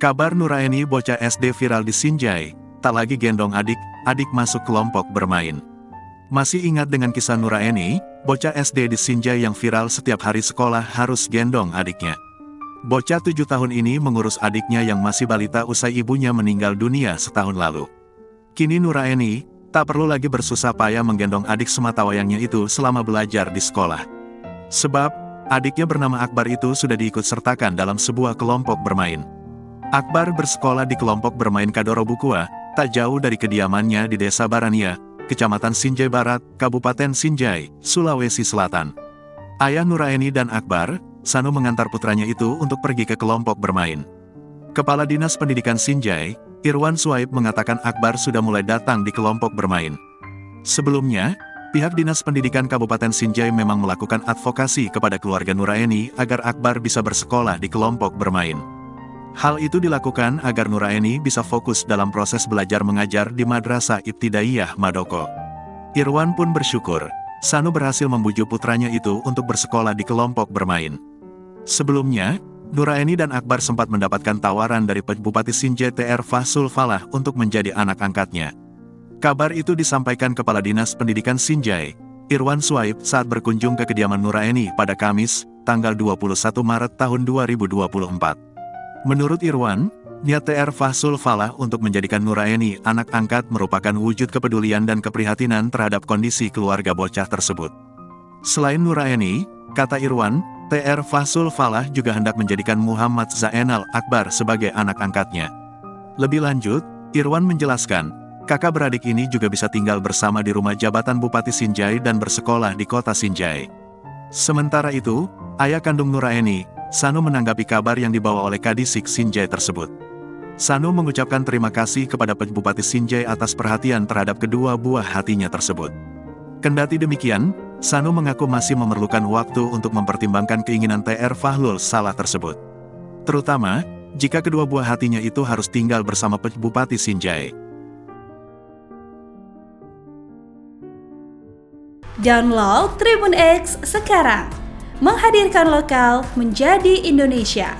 Kabar Nuraeni bocah SD viral di Sinjai, tak lagi gendong adik, adik masuk kelompok bermain. Masih ingat dengan kisah Nuraeni, bocah SD di Sinjai yang viral setiap hari sekolah harus gendong adiknya. Bocah 7 tahun ini mengurus adiknya yang masih balita usai ibunya meninggal dunia setahun lalu. Kini Nuraeni tak perlu lagi bersusah payah menggendong adik sematawayangnya itu selama belajar di sekolah. Sebab, adiknya bernama Akbar itu sudah diikut sertakan dalam sebuah kelompok bermain. Akbar bersekolah di kelompok bermain Kadoro Bukua, tak jauh dari kediamannya di Desa Barania, Kecamatan Sinjai Barat, Kabupaten Sinjai, Sulawesi Selatan. Ayah Nuraeni dan Akbar, Sanu mengantar putranya itu untuk pergi ke kelompok bermain. Kepala Dinas Pendidikan Sinjai, Irwan Suaib mengatakan Akbar sudah mulai datang di kelompok bermain. Sebelumnya, pihak Dinas Pendidikan Kabupaten Sinjai memang melakukan advokasi kepada keluarga Nuraeni agar Akbar bisa bersekolah di kelompok bermain. Hal itu dilakukan agar Nuraeni bisa fokus dalam proses belajar mengajar di Madrasah Ibtidaiyah Madoko. Irwan pun bersyukur, Sanu berhasil membujuk putranya itu untuk bersekolah di kelompok bermain. Sebelumnya, Nuraeni dan Akbar sempat mendapatkan tawaran dari Bupati Sinjai TR Fahsul Falah untuk menjadi anak angkatnya. Kabar itu disampaikan Kepala Dinas Pendidikan Sinjai, Irwan Suaib saat berkunjung ke kediaman Nuraeni pada Kamis, tanggal 21 Maret tahun 2024. Menurut Irwan, niat TR Fahsul Falah untuk menjadikan Nuraeni anak angkat merupakan wujud kepedulian dan keprihatinan terhadap kondisi keluarga bocah tersebut. Selain Nuraeni, kata Irwan, TR Fahsul Falah juga hendak menjadikan Muhammad Zainal Akbar sebagai anak angkatnya. Lebih lanjut, Irwan menjelaskan, kakak beradik ini juga bisa tinggal bersama di rumah jabatan Bupati Sinjai dan bersekolah di kota Sinjai. Sementara itu, ayah kandung Nuraeni, Sanu menanggapi kabar yang dibawa oleh Kadisik Sinjai tersebut. Sanu mengucapkan terima kasih kepada Bupati Sinjai atas perhatian terhadap kedua buah hatinya tersebut. Kendati demikian, Sanu mengaku masih memerlukan waktu untuk mempertimbangkan keinginan TR Fahlul Salah tersebut. Terutama, jika kedua buah hatinya itu harus tinggal bersama Bupati Sinjai. Download Tribun X sekarang. Menghadirkan lokal menjadi Indonesia.